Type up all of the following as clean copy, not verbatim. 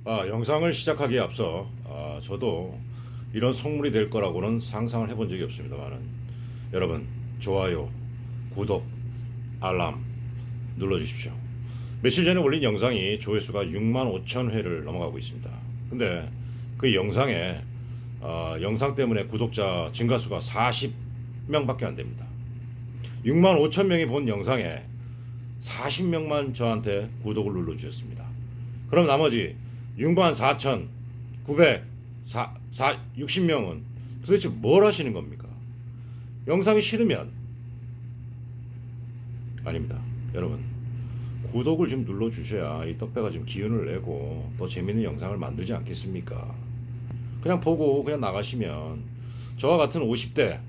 영상을 시작하기에 앞서 저도 이런 속물이 될 거라고는 상상을 해본 적이 없습니다만은 여러분 좋아요, 구독, 알람 눌러주십시오. 며칠 전에 올린 영상이 조회수가 6만 5천 회를 넘어가고 있습니다. 근데 그 영상에 영상 때문에 구독자 증가수가 40명밖에 안 됩니다. 6만 5천 명이 본 영상에 40명만 저한테 구독을 눌러주셨습니다. 그럼 나머지 6만 4,960명은 도대체 뭘 하시는 겁니까? 영상이 싫으면 아닙니다. 여러분 구독을 좀 눌러주셔야 이 떡배가 좀 기운을 내고 더 재밌는 영상을 만들지 않겠습니까? 그냥 보고 그냥 나가시면 저와 같은 50대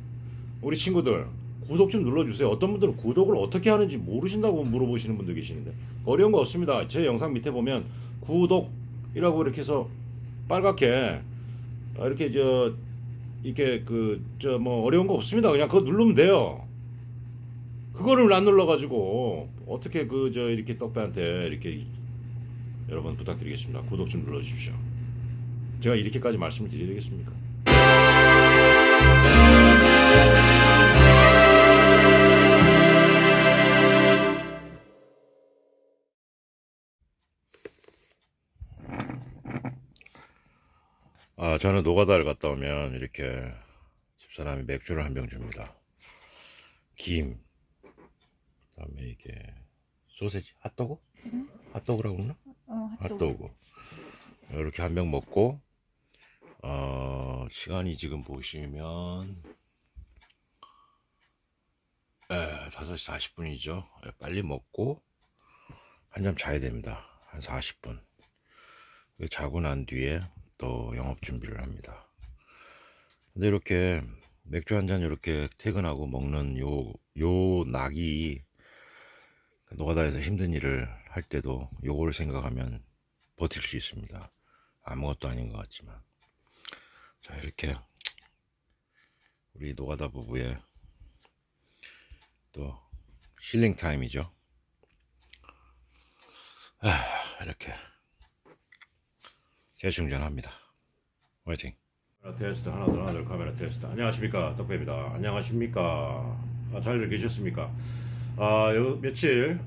우리 친구들 구독 좀 눌러주세요. 어떤 분들은 구독을 어떻게 하는지 모르신다고 물어보시는 분들 계시는데 어려운 거 없습니다. 제 영상 밑에 보면 구독이라고 이렇게 해서 빨갛게 이렇게 이렇게 뭐 어려운 거 없습니다. 그냥 그거 누르면 돼요. 그거를 안 눌러가지고 어떻게 이렇게 떡배한테 이렇게 여러분 부탁드리겠습니다. 구독 좀 눌러주십시오. 제가 이렇게까지 말씀을 드려야 되겠습니까? 저는 노가다를 갔다 오면 이렇게 집사람이 맥주를 한 병 줍니다. 김, 그다음에 이게 소세지, 핫도그? 핫도그라고 그러나? 핫도그. 이렇게 한 병 먹고 시간이 지금 보시면 5시 40분이죠. 빨리 먹고 한잠 자야 됩니다. 한 40분. 자고 난 뒤에 또 영업 준비를 합니다. 근데 이렇게 맥주 한 잔 이렇게 퇴근하고 먹는 요 낙이 노가다에서 힘든 일을 할 때도 요거를 생각하면 버틸 수 있습니다. 아무것도 아닌 것 같지만. 자, 이렇게 우리 노가다 부부의 또 힐링 타임이죠. 이렇게 재충전합니다. 화이팅. 카메라 테스트 하나 둘 카메라 테스트. 안녕하십니까 떡배입니다. 안녕하십니까. 잘들 계셨습니까? 며칠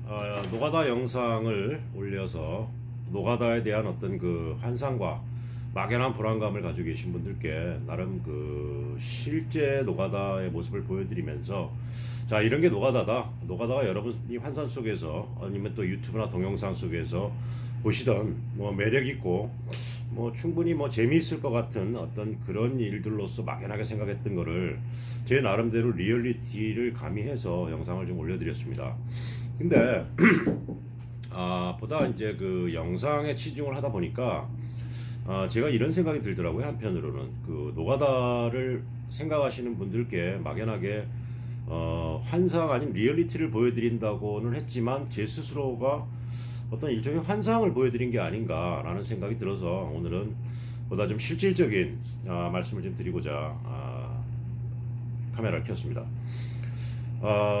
노가다 영상을 올려서 노가다에 대한 어떤 그 환상과 막연한 불안감을 가지고 계신 분들께 나름 그 실제 노가다의 모습을 보여드리면서 자, 이런 게 노가다다. 노가다가 여러분이 환상 속에서 아니면 또 유튜브나 동영상 속에서 보시던 뭐 매력 있고 뭐 충분히 뭐 재미있을 것 같은 어떤 그런 일들로서 막연하게 생각했던 거를 제 나름대로 리얼리티를 가미해서 영상을 좀 올려드렸습니다. 근데 보다 이제 그 영상에 치중을 하다 보니까 제가 이런 생각이 들더라고요. 한편으로는 그 노가다를 생각하시는 분들께 막연하게 환상 아닌 리얼리티를 보여드린다고는 했지만 제 스스로가 어떤 일종의 환상을 보여드린 게 아닌가라는 생각이 들어서 오늘은 보다 좀 실질적인 말씀을 좀 드리고자 카메라를 켰습니다.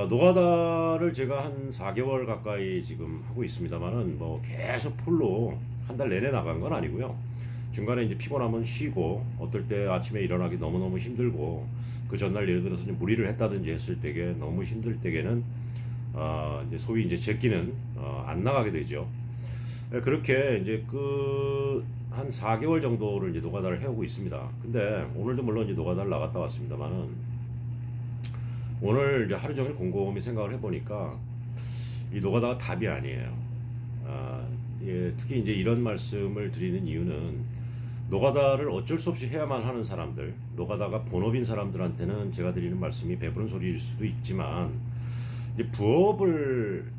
노가다를 제가 한 4개월 가까이 지금 하고 있습니다만은 뭐 계속 풀로 한 달 내내 나간 건 아니고요. 중간에 이제 피곤하면 쉬고 어떨 때 아침에 일어나기 너무너무 힘들고 그 전날 예를 들어서 무리를 했다든지 했을 때에 너무 힘들 때에는 이제 소위 이제 제끼는 안 나가게 되죠. 그렇게 이제 한 4개월 정도를 이제 노가다를 해오고 있습니다. 근데 오늘도 물론 이제 노가다를 나갔다 왔습니다만은 오늘 이제 하루 종일 곰곰이 생각을 해보니까 이 노가다가 답이 아니에요. 특히 이제 이런 말씀을 드리는 이유는 노가다를 어쩔 수 없이 해야만 하는 사람들, 노가다가 본업인 사람들한테는 제가 드리는 말씀이 배부른 소리일 수도 있지만 이제 부업을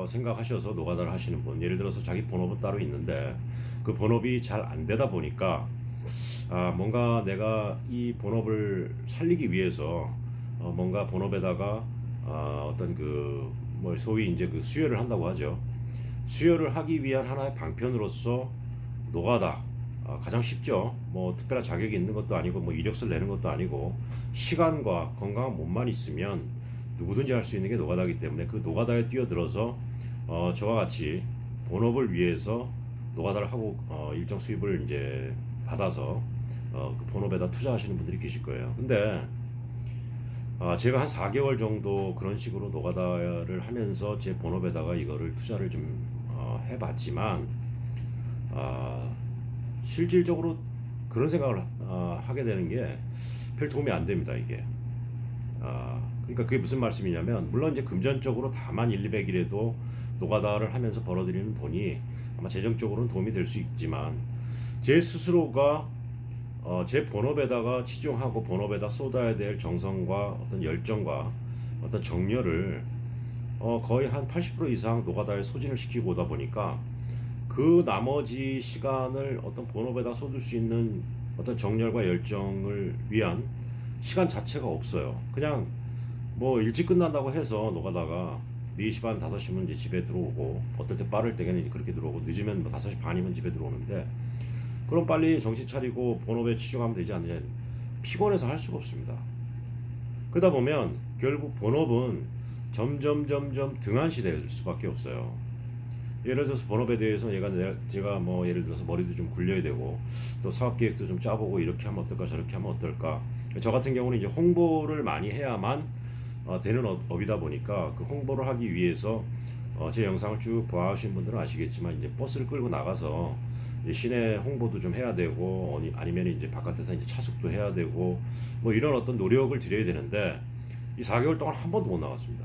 생각하셔서 노가다를 하시는 분, 예를 들어서 자기 본업은 따로 있는데 그 본업이 잘 안 되다 보니까 뭔가 내가 이 본업을 살리기 위해서 뭔가 본업에다가 어떤 뭐 소위 이제 그 수혈을 한다고 하죠. 수혈을 하기 위한 하나의 방편으로서 노가다 가장 쉽죠. 뭐 특별한 자격이 있는 것도 아니고 뭐 이력서를 내는 것도 아니고 시간과 건강한 몸만 있으면 누구든지 할 수 있는 게 노가다이기 때문에 그 노가다에 뛰어들어서 저와 같이 본업을 위해서 노가다를 하고 일정 수입을 이제 받아서 그 본업에다 투자하시는 분들이 계실 거예요. 근데 제가 한 4개월 정도 그런 식으로 노가다를 하면서 제 본업에다가 이거를 투자를 좀 해봤지만 실질적으로 그런 생각을 하게 되는 게 별 도움이 안 됩니다, 이게. 그러니까 그게 무슨 말씀이냐면, 물론 이제 금전적으로 다만 1, 200일에도 노가다를 하면서 벌어들이는 돈이 아마 재정적으로는 도움이 될 수 있지만, 제 스스로가 제 본업에다가 치중하고 본업에다 쏟아야 될 정성과 어떤 열정과 어떤 정열을 거의 한 80% 이상 노가다에 소진을 시키고 오다 보니까 그 나머지 시간을 어떤 본업에다 쏟을 수 있는 어떤 정열과 열정을 위한 시간 자체가 없어요. 그냥 뭐 일찍 끝난다고 해서 노가다가 4시 반, 5시면 이제 집에 들어오고, 어떨 때 빠를 때는 그렇게 들어오고, 늦으면 뭐 5시 반이면 집에 들어오는데, 그럼 빨리 정신 차리고 본업에 치중하면 되지 않느냐. 피곤해서 할 수가 없습니다. 그러다 보면 결국 본업은 점점 등한시 될 수밖에 없어요. 예를 들어서 본업에 대해서 제가 뭐 예를 들어서 머리도 좀 굴려야 되고, 또 사업 계획도 좀 짜보고, 이렇게 하면 어떨까 저렇게 하면 어떨까. 저 같은 경우는 이제 홍보를 많이 해야만 되는 업이다 보니까, 그 홍보를 하기 위해서 제 영상을 쭉 봐주신 분들은 아시겠지만, 이제 버스를 끌고 나가서 이제 시내 홍보도 좀 해야 되고, 아니면 이제 바깥에서 이제 차숙도 해야 되고, 뭐 이런 어떤 노력을 들여야 되는데, 이 4개월 동안 한 번도 못 나갔습니다.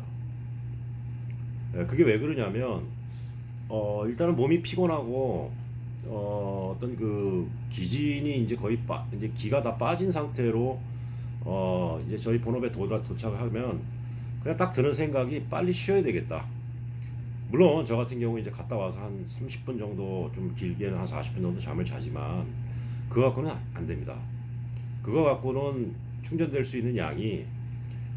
그게 왜 그러냐면, 일단은 몸이 피곤하고, 어떤 그 기진이 이제 거의 이제 기가 다 빠진 상태로 이제 저희 본업에 도착하면 그냥 딱 드는 생각이 빨리 쉬어야 되겠다. 물론 저 같은 경우 이제 갔다 와서 한 30분 정도, 좀 길게는 한 40분 정도 잠을 자지만 그거 갖고는 안 됩니다. 그거 갖고는 충전될 수 있는 양이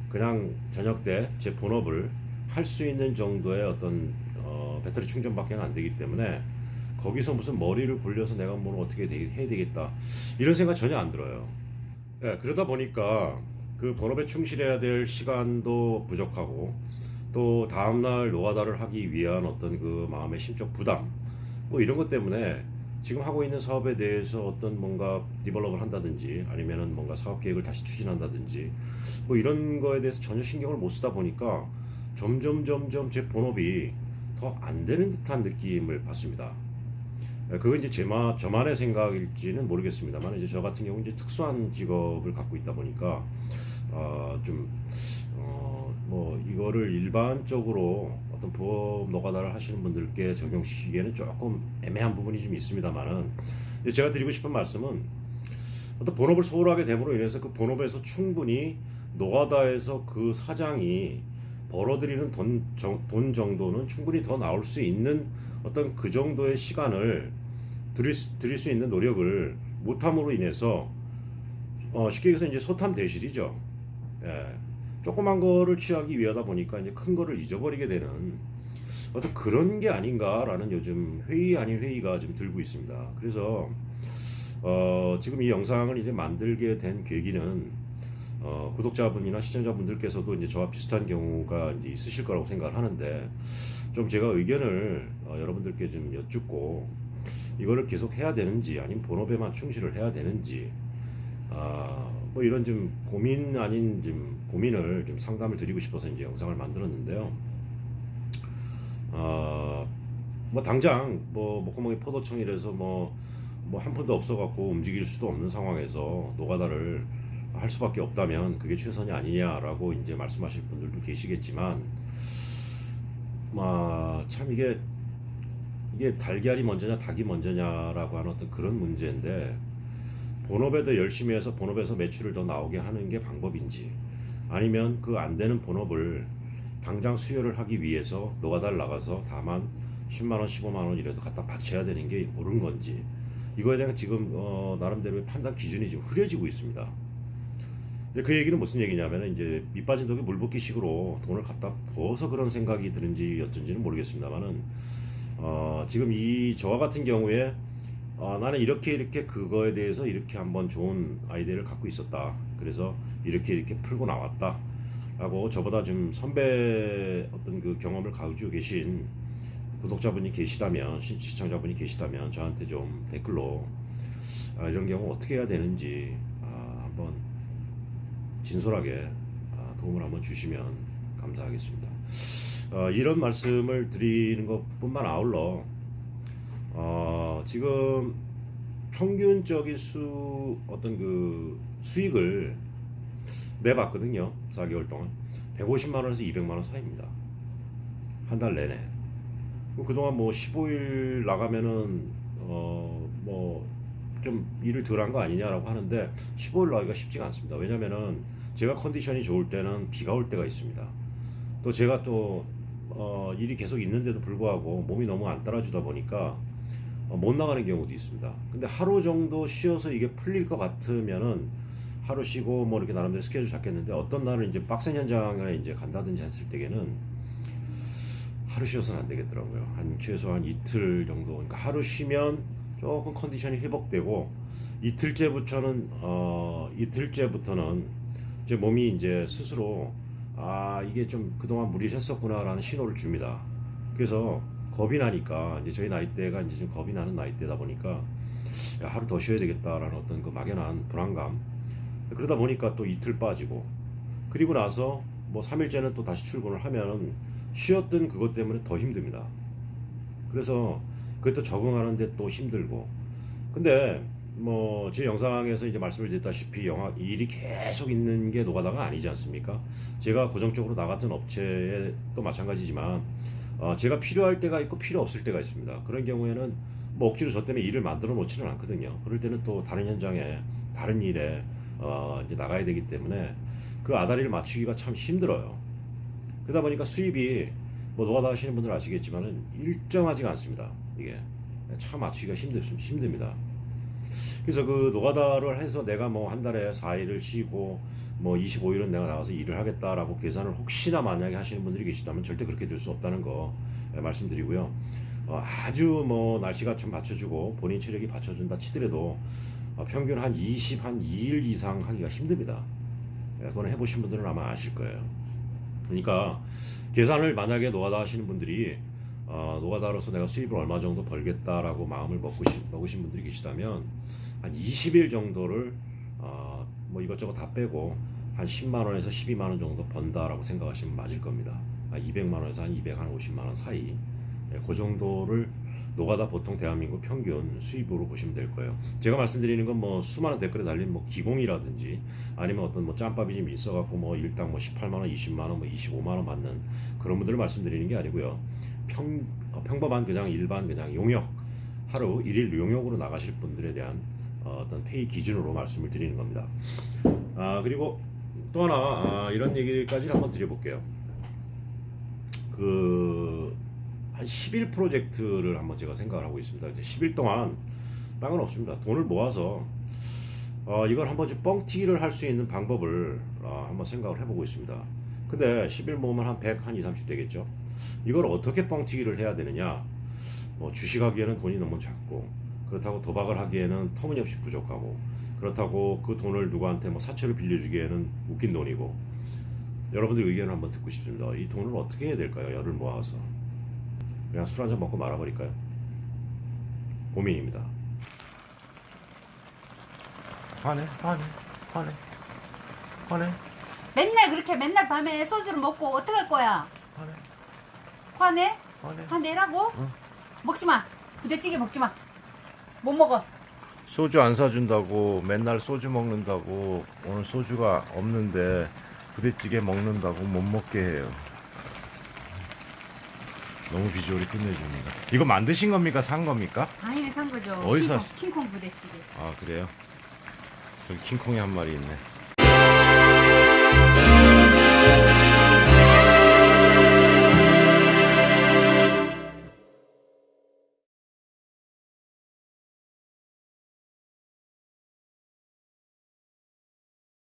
그냥 저녁 때 제 본업을 할 수 있는 정도의 어떤 배터리 충전밖에 안 되기 때문에, 거기서 무슨 머리를 굴려서 내가 뭘 어떻게 해야 되겠다 이런 생각 전혀 안 들어요. 그러다 보니까 그 본업에 충실해야 될 시간도 부족하고, 또 다음날 노가다를 하기 위한 어떤 그 마음의 심적 부담, 뭐 이런 것 때문에 지금 하고 있는 사업에 대해서 어떤 뭔가 디벨롭을 한다든지, 아니면은 뭔가 사업 계획을 다시 추진한다든지, 뭐 이런 거에 대해서 전혀 신경을 못 쓰다 보니까 점점 제 본업이 더 안 되는 듯한 느낌을 받습니다. 그건 이제 저만의 생각일지는 모르겠습니다만, 이제 저 같은 경우 이제 특수한 직업을 갖고 있다 보니까 뭐 이거를 일반적으로 어떤 부업 노가다를 하시는 분들께 적용시키기에는 조금 애매한 부분이 좀 있습니다만은, 제가 드리고 싶은 말씀은, 어떤 본업을 소홀하게 됨으로 인해서 그 본업에서 충분히 노가다에서 그 사장이 벌어들이는 돈 정도는 충분히 더 나올 수 있는 어떤 그 정도의 시간을 드릴 수 있는 노력을 못함으로 인해서 쉽게 얘기해서 이제 소탐대실이죠. 예. 조그만 거를 취하기 위하다 보니까 이제 큰 거를 잊어버리게 되는 어떤 그런 게 아닌가라는 요즘 회의 아닌 회의가 좀 들고 있습니다. 그래서 지금 이 영상을 이제 만들게 된 계기는, 구독자분이나 시청자분들께서도 이제 저와 비슷한 경우가 이제 있으실 거라고 생각을 하는데, 좀 제가 의견을 여러분들께 좀 여쭙고, 이거를 계속 해야 되는지 아니면 본업에만 충실을 해야 되는지, 뭐 이런 좀 고민 아닌 좀 고민을 좀 상담을 드리고 싶어서 이제 영상을 만들었는데요. 뭐 당장 뭐 목구멍이 포도청이라서 뭐 한 푼도 없어갖고 움직일 수도 없는 상황에서 노가다를 할 수밖에 없다면 그게 최선이 아니냐라고 이제 말씀하실 분들도 계시겠지만, 참 이게 달걀이 먼저냐 닭이 먼저냐라고 하는 어떤 그런 문제인데, 본업에 더 열심히 해서 본업에서 매출을 더 나오게 하는 게 방법인지, 아니면 그 안 되는 본업을 당장 수혈을 하기 위해서 노가다를 나가서 다만 10만원 15만원이라도 갖다 바쳐야 되는 게 옳은 건지, 이거에 대한 지금 나름대로의 판단 기준이 지금 흐려지고 있습니다. 그 얘기는 무슨 얘기냐면, 이제 밑 빠진 독에 물 붓기 식으로 돈을 갖다 부어서 그런 생각이 드는지 어쩐지는 모르겠습니다만은, 지금 저와 같은 경우에 나는 이렇게 그거에 대해서 이렇게 한번 좋은 아이디어를 갖고 있었다. 그래서 이렇게 풀고 나왔다. 라고 저보다 좀 선배 어떤 그 경험을 가지고 계신 구독자분이 계시다면, 시청자분이 계시다면 저한테 좀 댓글로 이런 경우 어떻게 해야 되는지 한번 진솔하게 도움을 한번 주시면 감사하겠습니다. 이런 말씀을 드리는 것뿐만 아울러 지금 평균적인 어떤 그 수익을 내봤거든요. 4개월 동안 150만 원에서 200만 원 사이입니다. 한 달 내내. 그동안 뭐 15일 나가면은 뭐 좀 일을 덜 한 거 아니냐라고 하는데 15일 나기가 쉽지가 않습니다. 왜냐면은 제가 컨디션이 좋을 때는 비가 올 때가 있습니다. 또 제가 또 일이 계속 있는데도 불구하고 몸이 너무 안 따라주다 보니까 못 나가는 경우도 있습니다. 근데 하루 정도 쉬어서 이게 풀릴 것 같으면은 하루 쉬고 뭐 이렇게 나름대로 스케줄 잡겠는데, 어떤 날은 이제 빡센 현장에 이제 간다든지 했을 때에는 하루 쉬어서는 안 되겠더라고요. 최소한 이틀 정도. 그러니까 하루 쉬면 조금 컨디션이 회복되고 이틀째부터는 제 몸이 이제 스스로 이게 좀 그동안 무리를 했었구나라는 신호를 줍니다. 그래서 겁이 나니까, 이제 저희 나이대가 이제 좀 겁이 나는 나이대다 보니까 하루 더 쉬어야 되겠다라는 어떤 그 막연한 불안감. 그러다 보니까 또 이틀 빠지고, 그리고 나서 뭐 3일째는 또 다시 출근을 하면 쉬었던 그것 때문에 더 힘듭니다. 그래서 그게 또 적응하는데 또 힘들고. 근데 뭐 제 영상에서 이제 말씀을 드렸다시피 일이 계속 있는 게 노가다가 아니지 않습니까? 제가 고정적으로 나갔던 업체에 또 마찬가지지만 제가 필요할 때가 있고 필요 없을 때가 있습니다. 그런 경우에는 뭐 억지로 저 때문에 일을 만들어 놓지는 않거든요. 그럴 때는 또 다른 현장에 다른 일에 이제 나가야 되기 때문에 그 아다리를 맞추기가 참 힘들어요. 그러다 보니까 수입이 뭐 노가다 하시는 분들 아시겠지만은 일정하지가 않습니다. 이게 참 맞추기가 힘듭니다. 그래서 그 노가다를 해서 내가 뭐 한 달에 4일을 쉬고 뭐 25일은 내가 나가서 일을 하겠다라고 계산을 혹시나 만약에 하시는 분들이 계시다면 절대 그렇게 될 수 없다는 거 말씀드리고요. 아주 뭐 날씨가 좀 받쳐주고 본인 체력이 받쳐준다 치더라도 평균 한 2일 이상 하기가 힘듭니다. 그건 해보신 분들은 아마 아실 거예요. 그러니까 계산을 만약에 노가다 하시는 분들이 노가다로서 내가 수입을 얼마 정도 벌겠다라고 마음을 먹으신 분들이 계시다면 한 20일 정도를 뭐 이것저것 다 빼고 한 10만 원에서 12만 원 정도 번다라고 생각하시면 맞을 겁니다. 200만 원에서 한 250만 원 사이, 그 정도를 노가다 보통 대한민국 평균 수입으로 보시면 될 거예요. 제가 말씀드리는 건 뭐 수많은 댓글에 달린 뭐 기공이라든지 아니면 어떤 뭐 짬밥이 좀 있어갖고 뭐 일당 뭐 18만 원, 20만 원, 뭐 25만 원 받는 그런 분들을 말씀드리는 게 아니고요. 평범한 그냥 일반 그냥 용역, 하루 1일 용역으로 나가실 분들에 대한 어떤 페이 기준으로 말씀을 드리는 겁니다. 그리고 또 하나 이런 얘기까지 한번 드려볼게요. 한 10일 프로젝트를 한번 제가 생각을 하고 있습니다. 이제 10일 동안 딴 건 없습니다. 돈을 모아서 이걸 한번 좀 뻥튀기를 할 수 있는 방법을 한번 생각을 해보고 있습니다. 근데 10일 모으면 한 100, 한 2, 30 되겠죠. 이걸 어떻게 뻥튀기를 해야 되느냐? 뭐 주식하기에는 돈이 너무 작고, 그렇다고 도박을 하기에는 터무니없이 부족하고, 그렇다고 그 돈을 누구한테 뭐 사채를 빌려주기에는 웃긴 돈이고. 여러분들 의견을 한번 듣고 싶습니다. 이 돈을 어떻게 해야 될까요? 열을 모아서 그냥 술 한잔 먹고 말아버릴까요? 고민입니다. 화내. 맨날 그렇게 맨날 밤에 소주를 먹고 어떡할 거야? 화내? 화내라고? 응. 먹지 마. 부대찌개 먹지 마. 못 먹어. 소주 안 사준다고, 맨날 소주 먹는다고, 오늘 소주가 없는데 부대찌개 먹는다고 못 먹게 해요. 너무 비주얼이 끝내줍니다. 이거 만드신 겁니까? 산 겁니까? 당연히 산 거죠. 어디서 킹콩 부대찌개. 그래요? 저기 킹콩이 한 마리 있네.